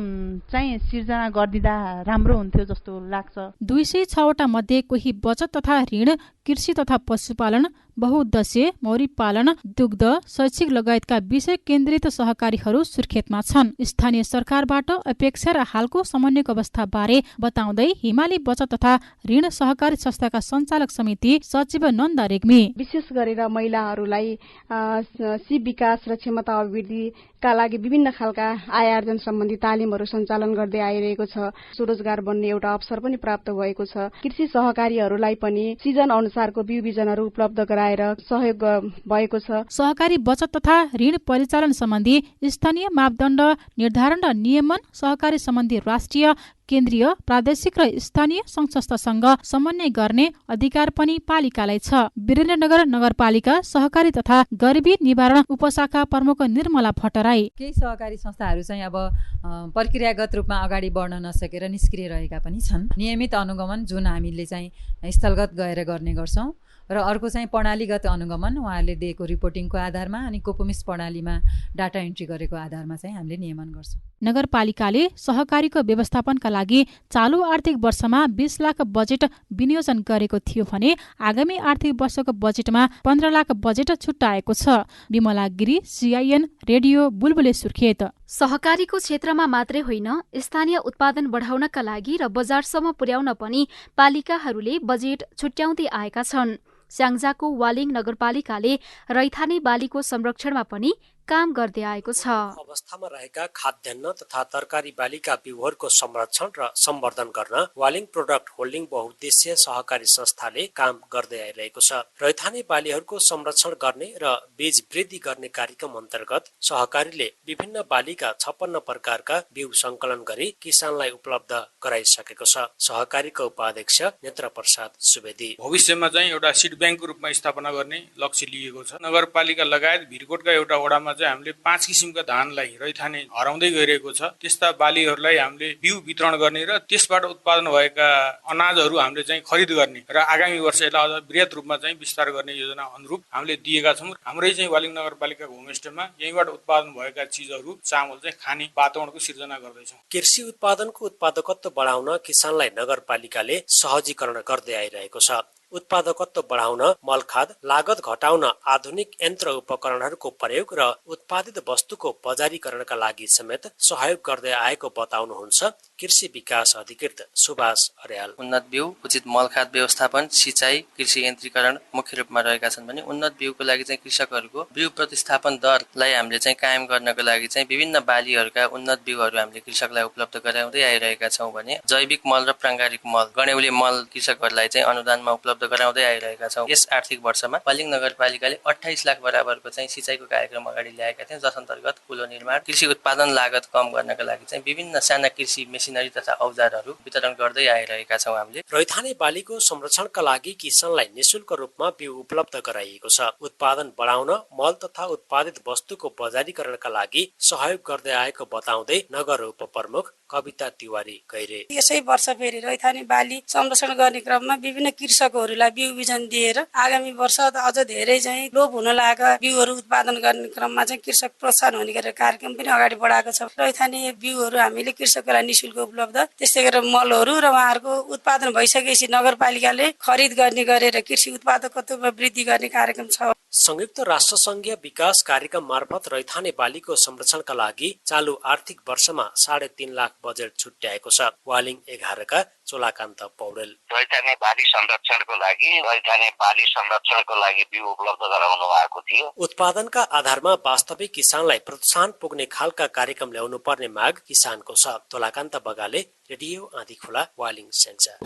Speaker 22: चाहिँ सिर्जना गरिदिँदा राम्रो हुन्थ्यो जस्तो लाग्छ।
Speaker 20: 206 वटा मध्ये कोही बचत तथा ऋण, कृषि तथा पशुपालन, बहुउद्देश्य, मौरी पालन, दुग्ध, शैक्षिक लगायतका विषय केन्द्रित सहकारीहरू सुर्खेतमा छन्। स्थानीय सरकारबाट अपेक्षा र हालको समन्वयको अवस्था बारे बताउँदै हिमाली बचत तथा ऋण सहकारी संस्थाका सञ्चालक समिति सचिव नन्दा रेग्मी
Speaker 23: विशेष गरेर महिलाहरूलाई सिप विकास र क्षमता अभिवृद्धिका लागि विभिन्न खालका आय आर्जन सम्बन्धी तालिमहरू सञ्चालन गर्दै आइरहेको छ। स्वरोजगार बन्ने एउटा अवसर पनि प्राप्त भएको छ। कृषि सहकारीहरूलाई पनि सिजन अनुसारको बिउ बिजनहरू उपलब्ध गराएर सहयोग भएको छ।
Speaker 20: सहकारी बचत तथा ऋण परिचालन सम्बन्धी स्थानीय मापदण्ड निर्धारण र नियमन, सहकारी सम्बन्धी राष्ट्रिय, केन्द्रीय, प्रादेशिक र स्थानीय संस्थासँग समन्वय गर्ने अधिकार पनि पालिकालाई छ। वीरेन्द्रनगर नगरपालिका सहकारी तथा गरिबी निवारण उपशाखा प्रमुख निर्मला भट्टराई
Speaker 24: केही सहकारी संस्थाहरू चाहिँ अब प्रक्रियागत रूपमा अगाडि बढ्न नसकेर निष्क्रिय रहेका पनि छन्। नियमित अनुगमन जुन हामीले चाहिँ स्थलगत गएर गर्ने गर्छौं र अर्को चाहिँ प्रणालीगत अनुगमन उहाँहरूले दिएको रिपोर्टिङको आधारमा अनि कोपोमिस प्रणालीमा डाटा एन्ट्री गरेको आधारमा चाहिँ हामीले नियमन गर्छौं।
Speaker 20: नगरपालिकाले सहकारीको व्यवस्थापनका लागि चालु आर्थिक वर्षमा 20 लाख बजेट विनियोजन गरेको थियो भने आगामी आर्थिक वर्षको बजेटमा 15 लाख बजेट छुट्याएको छ। विमला गिरी, CIN रेडियो, बुलबुले सुर्खेत।
Speaker 2: सहकारीको क्षेत्रमा मात्रै होइन, स्थानीय उत्पादन बढाउनका लागि र बजारसम्म पुर्याउन पनि पालिकाहरूले बजेट छुट्याउँदै आएका छन्। स्याङ्जाको वालिङ नगरपालिकाले रैथाने बालीको संरक्षणमा पनि काम गर्दै आएको छ।
Speaker 25: अवस्थामा रहेका खाद्यान्न तथा तरकारी बालीका बिउहरूको संरक्षण र सम्वर्धन गर्न वालिङ प्रोडक्ट होल्डिङ बहुउद्देश्य सहकारी संस्थाले काम गर्दै आइरहेको छ। रैथाने बालीहरूको संरक्षण गर्ने र बीज वृद्धि गर्ने कार्यक्रम अन्तर्गत सहकारीले विभिन्न बालीका 56 प्रकारका बिउ संकलन गरी किसानलाई उपलब्ध गराइसकेको छ। सहकारीका उपाध्यक्ष नेत्र प्रसाद सुवेदी
Speaker 26: भविष्यमा चाहिँ एउटा सिड ब्याङ्कको रूपमा स्थापना गर्ने लक्ष्य लिएको छ। नगरपालिका लगायत भिरकोटका एउटा वडामा चाहिँ हामीले 5 किसिमका धानलाई रैथाने हराउँदै गइरहेको छ। त्यस्ता बालीहरूलाई हामीले बिउ वितरण गर्ने र त्यसबाट उत्पादन भएका अनाजहरू हामीले चाहिँ खरिद गर्ने र आगामी वर्ष यसलाई अझ वृहत रूपमा चाहिँ विस्तार गर्ने योजना अनुरूप हामीले दिएका छौँ। हाम्रै चाहिँ वालिङ नगरपालिकाको होमस्टेमा यहीँबाट उत्पादन भएका चिजहरू चामल चाहिँ खाने वातावरणको सिर्जना गर्दैछौँ।
Speaker 25: कृषि उत्पादनको उत्पादकत्व बढाउन किसानलाई नगरपालिकाले सहजीकरण गर्दै आइरहेको छ। उत्पादकत्व बढाउन मलखाद, लागत घटाउन आधुनिक यन्त्र उपकरणहरूको प्रयोग र उत्पादित वस्तुको बजारीकरणका लागि समेत सहयोग गर्दै आएको बताउनुहुन्छ कृषि विकास अधिकृत सुभाष अर्याल।
Speaker 27: उन्नत बिउ, उचित मलखाद व्यवस्थापन, सिँचाइ, कृषि यन्त्रीकरण मुख्य रूपमा रहेका छन् भने उन्नत बिउको लागि चाहिँ कृषकहरूको बिउ प्रतिस्थापन दरलाई हामीले चाहिँ कायम गर्नको लागि चाहिँ विभिन्न बालीहरूका उन्नत बिउहरू हामीले कृषकलाई उपलब्ध गराउँदै आइरहेका छौँ भने जैविक मल र प्राङ्गारिक मल, गण्यौले मल कृषकहरूलाई चाहिँ अनुदानमा उपलब्ध गराउँदै आइरहेका छौँ। यस आर्थिक वर्षमा वालिङ नगरपालिकाले 28 लाख बराबरको चाहिँ सिँचाइको कार्यक्रम अगाडि ल्याएका थियौँ, जस अन्तर्गत कुलो निर्माण, कृषि उत्पादन लागत कम गर्नका लागि चाहिँ विभिन्न साना कृषि मेसिनरी तथा औजारहरू वितरण गर्दै आइरहेका छौँ। हामीले
Speaker 25: रैथाने बालीको संरक्षणका लागि किसानलाई निशुल्क रूपमा बिउ उपलब्ध गराइएको छ। उत्पादन बढाउन मल तथा उत्पादित वस्तुको बजारीकरणका लागि सहयोग गर्दै आएको बताउँदै नगर उपप्रमुख कविता तिवारी गैरे
Speaker 28: यसै वर्ष फेरि रैथाने बाली संरक्षण गर्ने क्रममा विभिन्न कृषकहरूलाई बिउ बिजन दिएर आगामी वर्ष अझ धेरै चाहिँ लोप हुन लागेका बिउहरू उत्पादन गर्ने क्रममा चाहिँ कृषक प्रोत्साहन हुने गरेर कार्यक्रम पनि अगाडि बढाएको छ। रैथाने बिउहरू हामीले कृषकलाई निशुल्क उपलब्ध, त्यस्तै गरेर मलहरू र उहाँहरूको उत्पादन भइसकेपछि नगरपालिकाले खरिद गर्ने गरेर कृषि उत्पादकत्वमा वृद्धि गर्ने कार्यक्रम छ।
Speaker 25: संयुक्त राष्ट्रसङ्घीय विकास कार्यक्रम मार्फत रैथाने बालीको संरक्षणका लागि चालु आर्थिक वर्षमा 3.5 लाख बजेट छुट्याएको छ। वालिङ 11 का चोलाकान्त पौडेल
Speaker 4: रैथाने बाली संरक्षणको लागि बिउ उपलब्ध गराउनु भएको थियो।
Speaker 25: उत्पादनका आधारमा वास्तविक किसानलाई प्रोत्साहन पुग्ने खालका कार्यक्रम ल्याउनु पर्ने माग किसानको छ। चोलाकान्त बगाले, रेडियो आँधीखोला, वालिङ सेन्चा।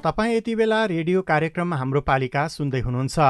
Speaker 1: तपाईँ यति बेला रेडियो कार्यक्रम हाम्रो पालिका सुन्दै हुनुहुन्छ।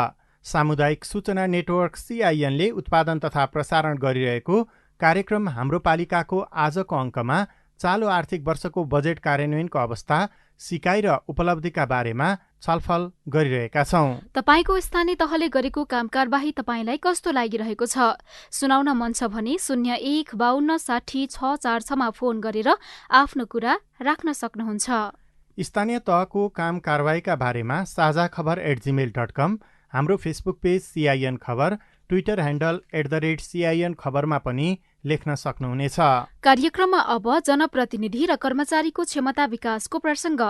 Speaker 1: सामुदायिक सूचना नेटवर्क CIN ले उत्पादन तथा प्रसारण गरिरहेको कार्यक्रम हाम्रो पालिकाको आजको अङ्कमा चालु आर्थिक वर्षको बजेट कार्यान्वयनको अवस्था, सिकाइ र उपलब्धिका बारेमा छलफल गरिरहेका छौं।
Speaker 2: तपाईको स्थानीय तहले गरेको कामकारबाही तपाईलाई कस्तो लागिरहेको छ? सुनाउन मन छ भने 01 52 60 646 मा फोन गरेर आफ्नो कुरा राख्न सक्नुहुन्छ।
Speaker 1: स्थानीय तहको काम कारबाहीका बारेमा साझा खबर @gmail.com, हाम्रो फेसबुक पेज CIN खबर, ट्विटर ह्यान्डल @CIN खबरमा पनि लेख्न सक्नुहुनेछ।
Speaker 2: कार्यक्रममा अब जनप्रतिनिधि र कर्मचारीको क्षमता विकासको प्रसङ्ग।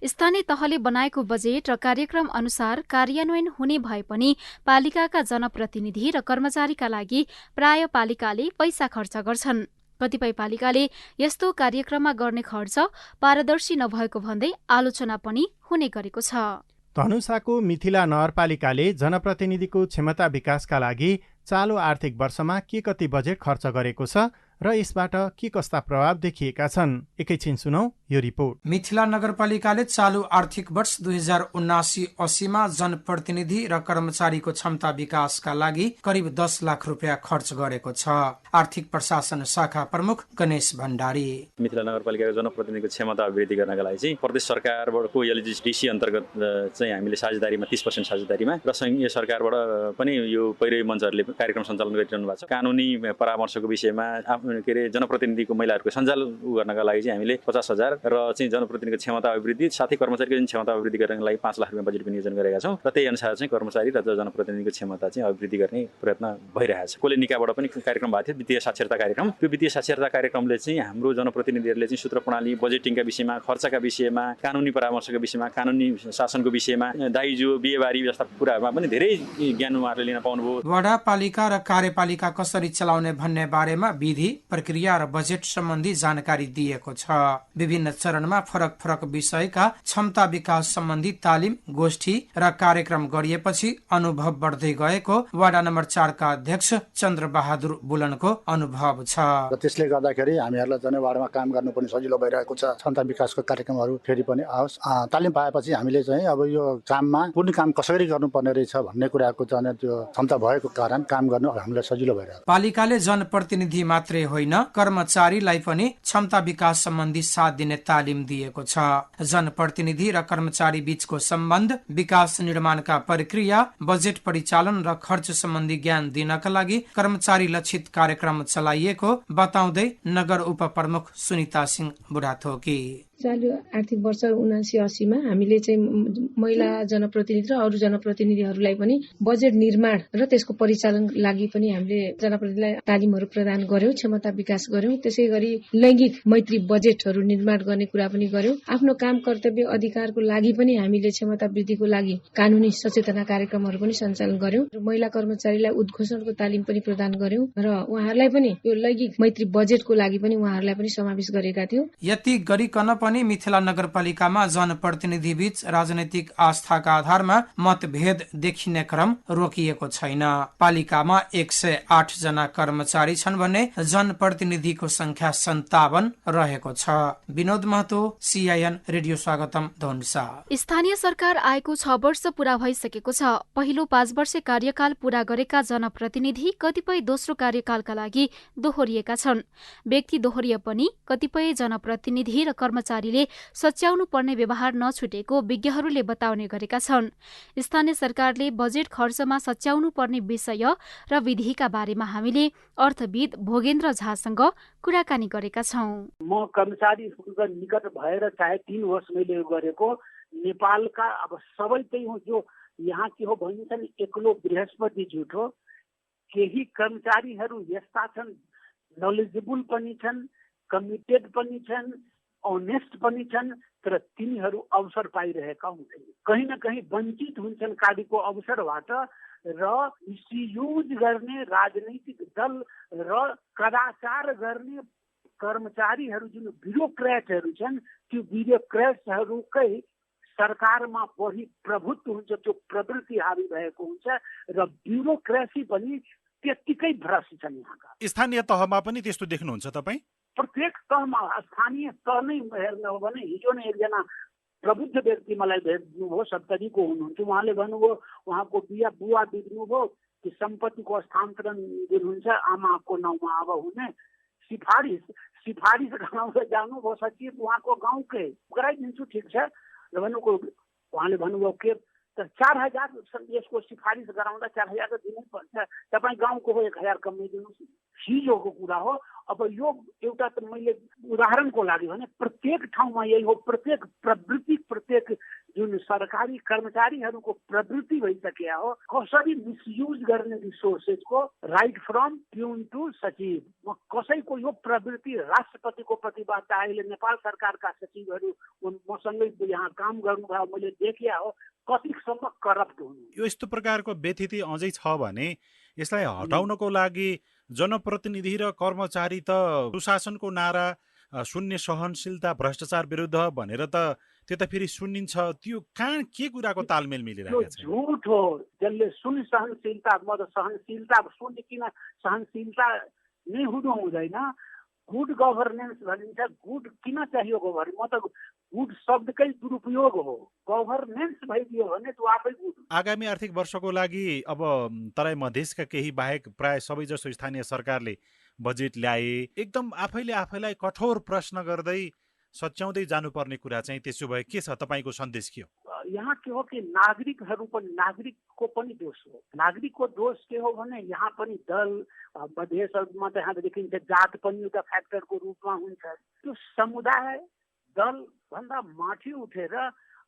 Speaker 2: स्थानीय तहले बनाएको बजेट र कार्यक्रम अनुसार कार्यान्वयन हुने भए पनि पालिकाका जनप्रतिनिधि र कर्मचारीका लागि प्राय पालिकाले पैसा खर्च गर्छन्। कतिपय पालिकाले यस्तो कार्यक्रममा गर्ने खर्च पारदर्शी नभएको भन्दै आलोचना पनि हुने गरेको छ।
Speaker 1: धनुषाको मिथिला नगरपालिकाले जनप्रतिनिधिको क्षमता विकासका लागि चालु आर्थिक वर्षमा के कति बजेट खर्च गरेको छ र यसबाट के कस्ता प्रभाव देखिएका छन्? एकैछिन सुनौ यो रिपोर्ट।
Speaker 5: मिथिला नगरपालिकाले चालु आर्थिक वर्ष 2079-80 मा जनप्रतिनिधि र कर्मचारीको क्षमता विकासका लागि करिब 10 लाख रुपियाँ खर्च गरेको छ। आर्थिक प्रशासन शाखा प्रमुख गणेश भण्डारी,
Speaker 6: मिथिला नगरपालिकाको जनप्रतिनिधिको क्षमता अभिवृद्धि गर्नका लागि चाहिँ प्रदेश सरकारको LGDC अन्तर्गत चाहिँ हामीले साझेदारीमा 30% साझेदारीमा र संघीय सरकारबाट पनि यो पहिरो मञ्चहरूले कार्यक्रम सञ्चालन गरिरहनु भएको छ। कानुनी परामर्शको विषयमा के अरे जनप्रतिनिधिको महिलाहरूको सञ्जाल गर्नका लागि चाहिँ हामीले 50,000 र चाहिँ जनप्रतिनिधिको क्षमता अभिवृद्धि साथै कर्मचारीको क्षमता अभिवृद्धि गर्नका लागि 5 लाख रुपियाँ बजेट विनियोजन गरेका छौँ र त्यही अनुसार चाहिँ कर्मचारी र जनप्रतिनिधिको क्षमता चाहिँ अभिवृद्धि गर्ने प्रयत्न भइरहेको छ। कोलेनिकाबाट पनि कार्यक्रम भएको थियो, वित्तीय साक्षरता कार्यक्रम। त्यो वित्तीय साक्षरता कार्यक्रमले चाहिँ हाम्रो जनप्रतिनिधिहरूले चाहिँ सूत्र प्रणाली, बजेटिङका विषयमा, खर्चका विषयमा, कानुनी परामर्शका विषयमा, कानुनी शासनको विषयमा, दाइजो बिहेबारी जस्ता कुराहरूमा पनि धेरै ज्ञान उहाँहरूले लिन पाउनुभयो।
Speaker 5: वडा पालिका र कार्यपालिका कसरी चलाउने भन्ने बारेमा विधि, प्रक्रिया र बजेट सम्बन्धी जानकारी दिएको छ। विभिन्न चरणमा फरक फरक विषयका क्षमता विकास सम्बन्धी तालिम, गोष्ठी र कार्यक्रम गरिएपछि अनुभव बढ्दै गएको वडा नम्बर 4 का अध्यक्ष चन्द्र बहादुर बुलनको अनुभव छ।
Speaker 7: त्यसले गर्दाखेरि हामीहरूलाई चाहिँ वार्डमा काम गर्नु पनि सजिलो भइरहेको छ। क्षमता विकासको कार्यक्रमहरू फेरि पनि आओस्। तालिम पाएपछि हामीले चाहिँ अब यो काममा कुन काम कसरी गर्नुपर्ने रहेछ भन्ने कुराको चाहिँ त्यो क्षमता भएको कारण काम गर्नु हामीलाई सजिलो भइरहेको छ।
Speaker 5: पालिकाले जनप्रतिनिधि मात्रै होइन कर्मचारीलाई पनि क्षमता विकास सम्बन्धी साथ दिने तालिम दिएको छ। जनप्रतिनिधि र कर्मचारी बीचको सम्बन्ध, विकास निर्माणका प्रक्रिया, बजेट परिचालन र खर्च सम्बन्धी ज्ञान दिनका लागि कर्मचारी लक्षित कार्यक्रम चलाइएको बताउँदै नगर उपप्रमुख सुनिता सिंह बुढाथोकी।
Speaker 8: चालु आर्थिक वर्ष 79-80 मा हामीले चाहिँ महिला जनप्रतिनिधि र अरू जनप्रतिनिधिहरूलाई पनि बजेट निर्माण र त्यसको परिचालन लागि पनि हामीले जनप्रतिनिधिलाई तालिमहरू प्रदान गर्यौं, क्षमता विकास गर्यौं। त्यसै गरी लैंगिक मैत्री बजेटहरू निर्माण गर्ने कुरा पनि गर्यौं। आफ्नो काम कर्तव्य अधिकारको लागि पनि हामीले क्षमता वृद्धिको लागि कानुनी सचेतना कार्यक्रमहरू पनि सञ्चालन गर्यौं। महिला कर्मचारीलाई उद्घोषणको तालिम पनि प्रदान गर्यौं र उहाँहरूलाई पनि यो लैंगिक मैत्री बजेटको लागि पनि उहाँहरूलाई पनि समावेश गरेका थियौं।
Speaker 5: यति गरिकन पनि मिथिला नगरपालिकामा जनप्रतिनिधि बीच राजनैतिक आस्थाका आधारमा मतभेद देखिने क्रम रोकिएको छैन। पालिकामा 108 जना कर्मचारी छन् भने जनप्रतिनिधिको संख्या 57 रहेको छ। विनोद महतो, CIN रेडियो स्वागतम, धनुषा।
Speaker 2: स्थानीय सरकार आएको 6 वर्ष पूरा भइसकेको छ। पहिलो 5 वर्ष कार्यकाल पूरा गरेका जनप्रतिनिधि कतिपय दोस्रो कार्यकालका लागि दोहोरिएका छन्। व्यक्ति दोहोरिए पनि कतिपय जनप्रतिनिधि र कर्मचारीले सच्याउनु पर्ने व्यवहार नछुटेको विज्ञहरूले बताउने गरेका छन्। स्थानीय सरकारले बजेट खर्चमा सच्याउनु पर्ने विषय र विधिका बारेमा हामीले अर्थविद भोगेन्द्र झासँग कुराकानी गरेका छौं।
Speaker 9: म कर्मचारीसँग निकट भएर चाहे 3 वर्ष मैले गरेको नेपालका अब सबै त्यही हो। जो यहाँ के हो भनिन्छ नि, एक्लो बृहस्पति झुट हो। केही कर्मचारीहरू यस्ता छन्, नलेजेबल पनि छन्, कमिटेड पनि छन्, अनेस्ट पनि छन्, तर तिनीहरू अवसर पाइरहेका हुँदैन। कहीँ न कहीँ वञ्चित हुन्छन् कार्यको अवसरबाट र मिसयुज गर्ने राजनैतिक दल र कदाचार गर्ने कर्मचारीहरू जुन ब्युरोक्रेटहरू छन्, त्यो ब्युरोक्रेट्सहरूकै सरकारमा बढी प्रभुत्व हुन्छ, त्यो प्रवृत्ति हावी भएको हुन्छ र ब्युरोक्रेसी पनि त्यत्तिकै भ्रष्ट छन् यहाँका।
Speaker 10: स्थानीय तहमा पनि त्यस्तो देख्नुहुन्छ तपाईँ?
Speaker 9: प्रत्येक तहमा, स्थानीय तह नै हेर्नु हो भने हिजो नै एकजना प्रबुद्ध व्यक्ति मलाई भेट्नुभयो, 70 को हुनुहुन्छ। उहाँले भन्नुभयो उहाँको बुवा बिग्नुभयो कि सम्पत्तिको हस्तान्तरण दिनुहुन्छ आमाको नाउँमा अब हुने, सिफारिस गराउँदै जानुभयो सचिव उहाँको गाउँकै, गराइदिन्छु ठिक छ भन्नुको। उहाँले भन्नुभयो के 4000 यसको सिफारिस गराउँदा 4000 त दिनै पर्छ, तपाईँ गाउँको हो 1000 कमै दिनुहोस्। हिजोको कुरा हो। अब यो एउटा त मैले उदाहरणको लागि भने प्रत्येक ठाउँमा यही हो। प्रत्येक प्रवृत्ति, प्रत्येक जुन सरकारी कर्मचारीहरूको प्रवृत्ति भइसक्यो हो, कसरी मिसयुज गर्ने रिसोर्सेसको, राइट फ्रम प्युन टु सचिव। कसैको यो प्रवृत्ति राष्ट्रपतिको प्रतिबद्धता, अहिले नेपाल सरकारका सचिवहरू मसँगै यहाँ काम गर्नुभयो, मैले देखे हो कतिसम्म करप्ट हुनु।
Speaker 10: यो यस्तो प्रकारको व्यथिति अझै छ भने यसलाई हटाउनको लागि जनप्रतिनिधि र कर्मचारी त सुशासनको नारा, शून्य सहनशीलता भ्रष्टाचार विरुद्ध भनेर त त्यो त फेरि सुनिन्छ, त्यो कहाँ के कुराको तालमेल मिलिरहेको छ?
Speaker 9: झुट हो। जसले शून्य सहनशीलता, म त सहनशीलता शून्य किन, सहनशीलता नै हुनु हुँदैन। गुड गभर्नेन्स भनिन्छ, गुड किन चाहियो गभर्नेन्स? म त गुड शब्दकै दुरुपयोग हो। गभर्नेन्स भइदियो भने त्यो आफै गुड।
Speaker 10: आगामी आर्थिक वर्षको लागि अब तराई मधेसका केही बाहेक प्राय सबै जसो स्थानीय सरकारले बजेट ल्याए, एकदम आफैलाई कठोर प्रश्न गर्दै सच्याउँदै जानुपर्ने कुरा चाहिँ त्यसो भए के छ? तपाईँको सन्देश के हो?
Speaker 9: यहाँ के हो कि नागरिकको पनि दोष हो। नागरिकको दोष के हो भने यहाँ पनि दल मधेसमा त यहाँ देखिन्छ जात पनि एउटा फ्याक्टरको रूपमा हुन्छ। त्यो समुदाय दल भन्दा माथि उठेर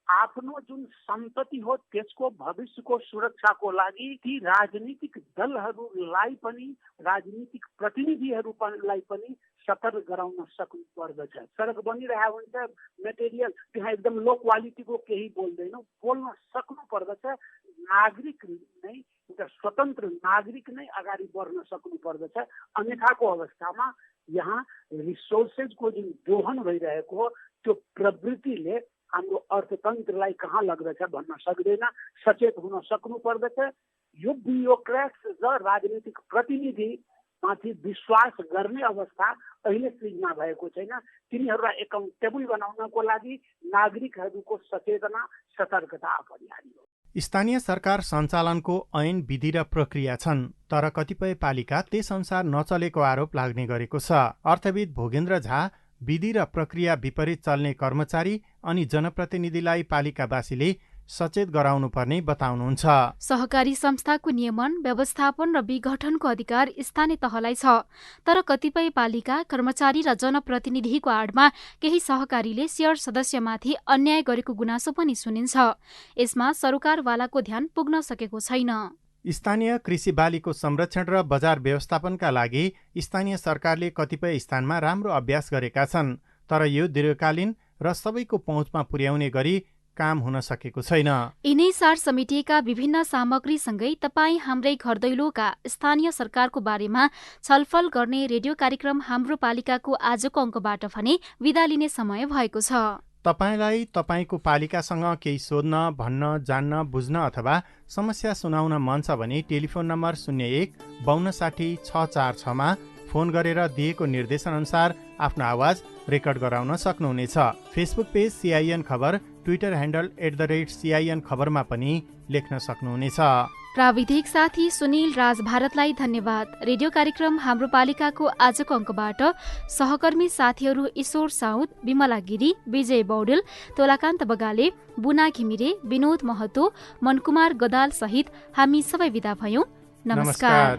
Speaker 9: आफ्नो जुन सन्तति हो त्यसको भविष्यको सुरक्षाको लागि ती राजनीतिक दलहरूलाई पनि, राजनीतिक प्रतिनिधिहरूलाई पनि सतर्क गराउन सक्नु पर्दछ। सडक बनिरहेको हुन्छ, मेटेरियल त्यहाँ एकदम लो क्वालिटीको केही बोल्दैनौँ, बोल्न सक्नु पर्दछ। नागरिक नै, एउटा स्वतन्त्र नागरिक नै अगाडि बढ्न सक्नु पर्दछ। अन्यथाको अवस्थामा यहाँ रिसोर्सेसको जुन दोहन भइरहेको हो त्यो प्रवृत्तिले हाम्रो अर्थतन्त्रलाई कहाँ लाग्दछ भन्न सक्दैन। सचेत हुन सक्नु पर्दछ। यो ब्युरोक्रेट्स र राजनीतिक प्रतिनिधि माथि विश्वास गर्ने अवस्था अहिले सृजना भएको छैन। तिनीहरूलाई एकाउन्टेबल बनाउनको लागि नागरिकहरूको सचेतना, सतर्कता अपरिहार्य हो।
Speaker 1: स्थानीय सरकार सञ्चालनको ऐन विधि र प्रक्रिया छन्, तर कतिपय पालिका त्यसअनुसार नचलेको आरोप लाग्ने गरेको छ। अर्थविद भोगेन्द्र झा विधि र प्रक्रिया विपरीत चल्ने कर्मचारी अनि जनप्रतिनिधिलाई पालिकावासीले सचेत गराउनुपर्ने बताउनुहुन्छ।
Speaker 2: सहकारी संस्थाको नियमन, व्यवस्थापन र विघटनको अधिकार स्थानीय तहलाई छ, तर कतिपय पालिका कर्मचारी र जनप्रतिनिधिको आडमा केही सहकारीले शेयर सदस्यमाथि अन्याय गरेको गुनासो पनि सुनिन्छ। यसमा सरकारवालाको ध्यान पुग्न सकेको छैन।
Speaker 1: स्थानीय कृषि बालीको संरक्षण र बजार व्यवस्थापनका लागि स्थानीय सरकारले कतिपय स्थानमा राम्रो अभ्यास गरेका छन्, तर यो दीर्घकालीन र सबैको पहुँचमा पुर्याउने गरी काम हुन सकेको छैन।
Speaker 2: यिनै सार समेटिएका विभिन्न सामग्रीसँगै तपाईँ हाम्रै घर दैलोका स्थानीय सरकारको बारेमा छलफल गर्ने रेडियो कार्यक्रम हाम्रो पालिकाको आजको अङ्कबाट भने विदा लिने समय भएको छ।
Speaker 1: तपाईलाई तपाईँको पालिकासँग केही सोध्न, भन्न, जान्न, बुझ्न अथवा समस्या सुनाउन मन छ भने टेलिफोन नम्बर 01-5260-646 मा फोन गरेर दिएको निर्देशनअनुसार आफ्नो आवाज रेकर्ड गराउन सक्नुहुनेछ। फेसबुक पेज CIN खबर, ट्विटर ह्यान्डल @CIN खबरमा पनि लेख्न सक्नुहुनेछ।
Speaker 2: प्राविधिक साथी सुनिल राज भारतलाई धन्यवाद। रेडियो कार्यक्रम हाम्रो पालिकाको आजको अङ्कबाट सहकर्मी साथीहरू ईश्वर साउद, विमला गिरी, विजय बौडेल, तोलाकान्त बगाले, बुना घिमिरे, विनोद महतो, मनकुमार गदाल सहित हामी सबै विदा भयौं। नमस्कार।